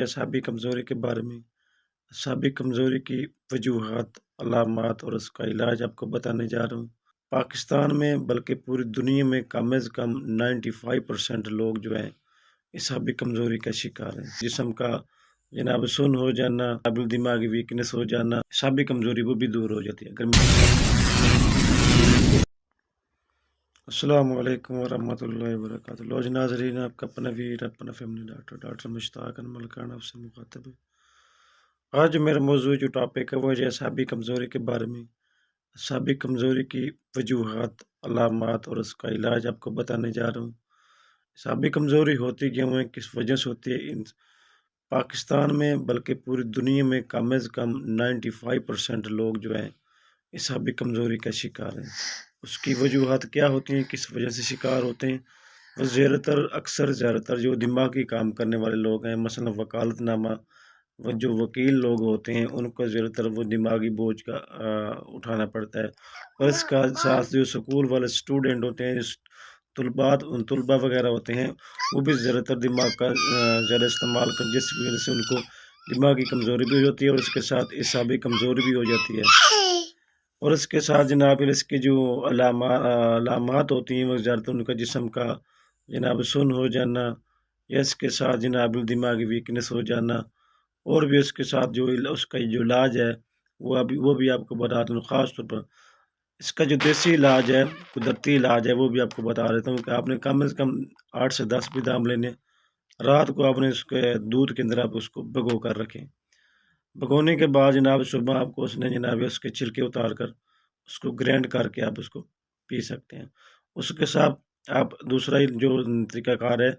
اعصابی کمزوری کے بارے میں اعصابی کمزوری کی وجوہات، علامات اور اس کا علاج آپ کو بتانے جا رہا ہوں۔ پاکستان میں بلکہ پوری دنیا میں کم از کم 95% لوگ جو ہیں اعصابی کمزوری کا شکار ہیں۔ جسم کا جناب سن ہو جانا، قابل دماغی ویکنس ہو جانا، اعصابی کمزوری وہ بھی دور ہو جاتی ہے۔ السلام علیکم ورحمۃ اللہ وبرکاتہ۔ لوج ناظرین، آپ کا اپنا ویر، اپنا فیملی ڈاکٹر مشتاق انمل خان آپ سے مخاطب ہے۔ آج میرا موضوع جو ٹاپک ہے وہ ہے اعصابی کمزوری کے بارے میں اعصابی کمزوری کی وجوہات، علامات اور اس کا علاج آپ کو بتانے جا رہا ہوں۔ اعصابی کمزوری ہوتی کیوں ہے، کس وجہ سے ہوتی ہے؟ پاکستان میں بلکہ پوری دنیا میں کم از کم 95% لوگ جو ہیں اعصابی کمزوری کا شکار ہیں۔ اس کی وجوہات کیا ہوتی ہیں، کس وجہ سے شکار ہوتے ہیں؟ وہ زیادہ تر جو دماغی کام کرنے والے لوگ ہیں، مثلا وکالت نامہ، وہ جو وکیل لوگ ہوتے ہیں ان کو زیادہ تر وہ دماغی بوجھ کا اٹھانا پڑتا ہے۔ اور اس کا ساتھ جو سکول والے اسٹوڈنٹ ہوتے ہیں، طلباء وغیرہ ہوتے ہیں، وہ بھی زیادہ تر دماغ کا زیادہ استعمال کر، جس کی وجہ سے ان کو دماغی کمزوری بھی ہو جاتی ہے اور اس کے ساتھ اعصابی کمزوری بھی ہو جاتی ہے۔ اور اس کے ساتھ جناب اس کی جو علامات ہوتی ہیں وہ زیادہ تر ان کا جسم کا جناب سن ہو جانا، یا اس کے ساتھ جناب دماغی ویکنس ہو جانا، اور بھی اس کے ساتھ جو اس کا جو علاج ہے وہ بھی آپ کو بتا دوں۔ خاص طور پر اس کا جو دیسی علاج ہے، قدرتی علاج ہے، وہ بھی آپ کو بتا دیتا ہوں کہ آپ نے کم از کم 8 سے 10 بادام لینے، رات کو آپ نے اس کے دودھ کے اندر آپ اس کو بھگو کر رکھیں۔ بھگونے کے بعد جناب صبح آپ کو اس نے جناب اس کے چھلکے اتار کر اس کو گرینڈ کر کے آپ اس کو پی سکتے ہیں۔ اس کے ساتھ آپ دوسرا جو طریقہ کار ہے،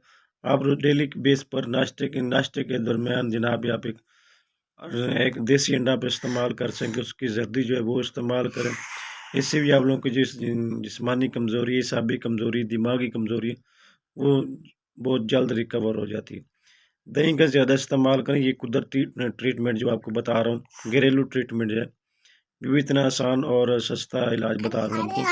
آپ ڈیلی بیس پر ناشتے کے درمیان جناب آپ ایک دیسی انڈا پہ استعمال کر سکیں، اس کی زردی جو ہے وہ استعمال کریں۔ اس سے بھی آپ لوگوں کی جسمانی کمزوری، اعصابی کمزوری، دماغی کمزوری وہ بہت جلد ریکور ہو جاتی ہے۔ دہی کا زیادہ استعمال کریں، یہ قدرتی ٹریٹمنٹ جو آپ کو بتا رہا ہوں، گھریلو ٹریٹمنٹ ہے، بھی اتنا آسان اور سستا علاج بتا رہا ہوں آپ کو۔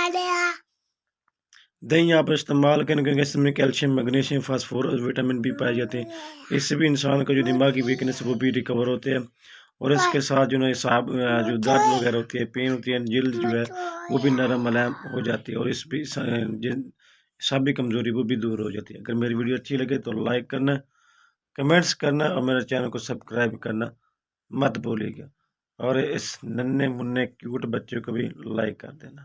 دہی آپ استعمال کریں کیونکہ اس میں کیلشیم، میگنیشیم، فاسفورس، وٹامن بھی پائے جاتے ہیں۔ اس سے بھی انسان کا جو دماغی ویکنس وہ بھی ریکور ہوتے ہیں۔ اور اس کے ساتھ جو جو درد وغیرہ ہوتی ہے، پین ہوتی ہے، جلد جو ہے وہ بھی نرم ملائم ہو جاتی ہے، اور اس بھی اعصابی کمزوری وہ بھی دور ہو جاتی ہے۔ اگر میری ویڈیو اچھی لگے تو لائک کرنا، کمنٹس کرنا اور میرے چینل کو سبسکرائب کرنا مت بھولیے گا، اور اس ننھے منھے کیوٹ بچے کو بھی لائک کر دینا۔